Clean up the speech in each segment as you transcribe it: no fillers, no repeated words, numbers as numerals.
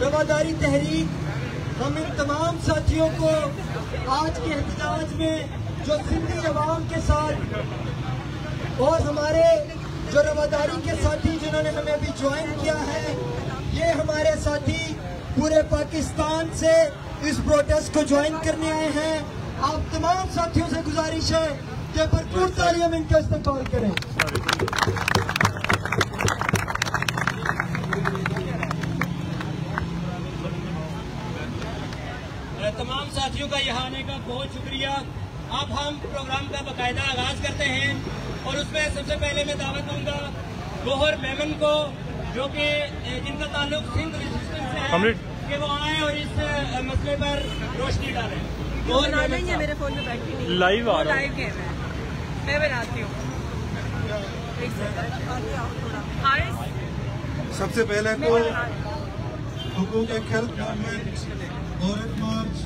रवादारी तहरीक, हम इन तमाम साथियों को आज के एहतजाज में जो सिंधी अवाम के साथ और हमारे जो रवादारी के साथी जिन्होंने हमें अभी ज्वाइन किया है, ये हमारे साथी पूरे पाकिस्तान से इस प्रोटेस्ट को ज्वाइन करने आए हैं। आप तमाम साथियों से गुजारिश है कि भरपूर तालियां इनका इस्तेमाल करें। तमाम साथियों का यहाँ आने का बहुत शुक्रिया। अब हम प्रोग्राम का बाकायदा आगाज करते हैं और उसमें सबसे पहले मैं दावत दूंगा गोहर मेमन को, जो कि जिनका ताल्लुक सिंध रेजिस्टेंस से है, कि वो आए और इस मसले पर रोशनी डालें। गोहर मेमन मेरे फोन में बैठी नहीं, लाइव आ रहा है, लाइव गेम है, मैं बनाती हूँ। सबसे पहले तो हुकूक खिलत मूवमेंट, औरत मार्च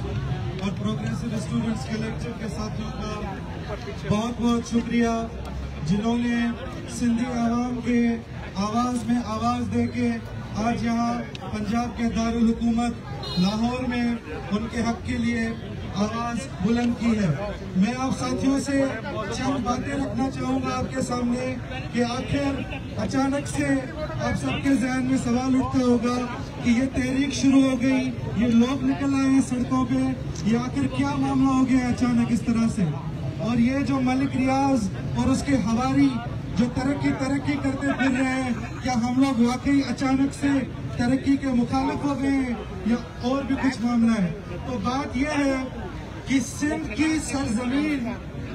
और प्रोग्रेसिव स्टूडेंट्स कलेक्टिव के साथियों का बहुत बहुत शुक्रिया, जिन्होंने सिंधी आवाम के आवाज़ में आवाज़ देके आज यहाँ पंजाब के दारुल हुकूमत लाहौर में उनके हक के लिए आवाज़ बुलंद की है। मैं आप साथियों से चंद बातें रखना चाहूँगा आपके सामने कि आखिर अचानक से आप सबके जहन में सवाल उठता होगा कि ये तहरीक शुरू हो गई, ये लोग निकल आए हैं सड़कों पे, ये आखिर क्या मामला हो गया अचानक इस तरह से। और ये जो मलिक रियाज और उसके हवारी जो तरक्की करते फिर रहे हैं, क्या हम लोग वाकई अचानक से तरक्की के मुखालिफ हो गए हैं या और भी कुछ मामला है? तो बात यह है कि सिंध की सरजमीन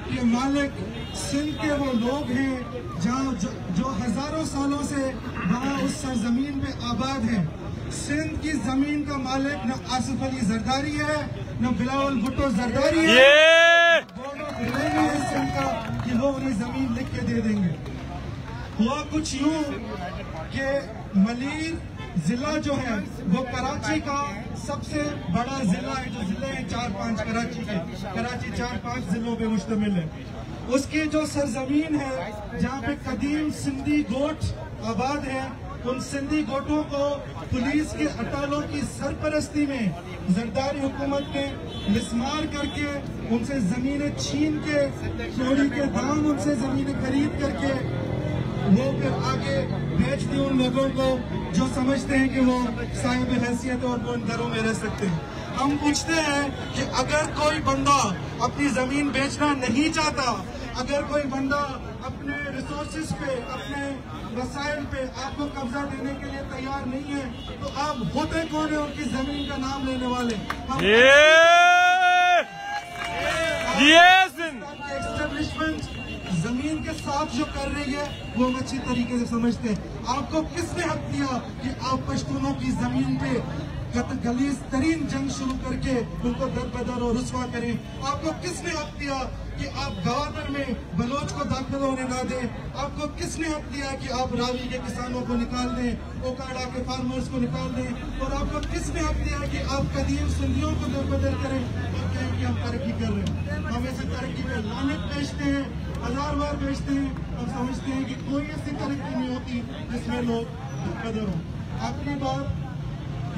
के मालिक सिंध के वो लोग हैं जहाँ जो हजारों सालों से वहाँ उस सरजमीन पे आबाद हैं। सिंध की जमीन का मालिक न आसिफ अली जरदारी है, न बिलावल भुट्टो जरदारी है, सिंध का कि वो उन्हें जमीन लिख के दे देंगे। हुआ कुछ यूं कि मलीर जिला जो है वो कराची का सबसे बड़ा जिला है, जो जिले हैं 4-5 कराची के, कराची 4-5 जिलों पे मुश्तमिल है। उसकी जो सरजमीन है जहाँ पे कदीम सिंधी गोट आबाद है, उन सिंधी गोटों को पुलिस के अटालों की सरपरस्ती में जरदारी हुकूमत ने मिसमार करके उनसे जमीनें छीन के, चोरी के दाम उनसे जमीनें खरीद करके वो फिर आगे बेच दी उन लोगों को जो समझते हैं कि वो साहिब हैसियत और वो उन घरों में रह सकते हैं। हम पूछते हैं कि अगर कोई बंदा अपनी जमीन बेचना नहीं चाहता, अगर कोई बंदा अपने रिसोर्सेज पे, अपने वसाइल पे आपको कब्जा देने के लिए तैयार नहीं है, तो आप होते कौन है उनकी जमीन का नाम लेने वाले? एस्टेब्लिशमेंट जमीन के साथ जो कर रही है वो हम अच्छी तरीके से समझते हैं। आपको किसने हक दिया कि आप पश्तूनों की जमीन पे गलीज तरीन जंग शुरू करके उनको दरबदर और रुसवा करें? आपको किसने हक दिया कि आप गवादर में बलोच को दाखिल होने ना दें? आपको किसने हक दिया कि आप रावी के किसानों को निकाल दें, ओकाड़ा के फार्मर्स को निकाल दें? और आपको किसने हक दिया कि आप कदीम सिंधियों को दरबदर करें और कहें कि हम तरक्की कर रहे हैं? हम ऐसे तरक्की में लानत बेचते हैं, 1000 बार बेचते हैं और समझते हैं कि कोई ऐसी तरक्की नहीं होती जिसमें लोग दरबदर हों। आखिरी बात,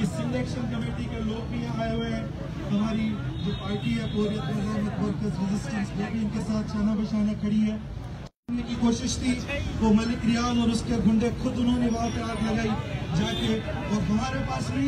इस सिलेक्शन कमेटी के लोग भी यहाँ आए हुए हैं, हमारी जो पार्टी है बोरियत मज़ाहमत वर्कर्स रेजिस्टेंस, वो भी इनके साथ शाना बशाना खड़ी है। की कोशिश थी वो मलिक रियाज और उसके गुंडे खुद उन्होंने वहाँ पे आग लगाई जाके, और हमारे पास नहीं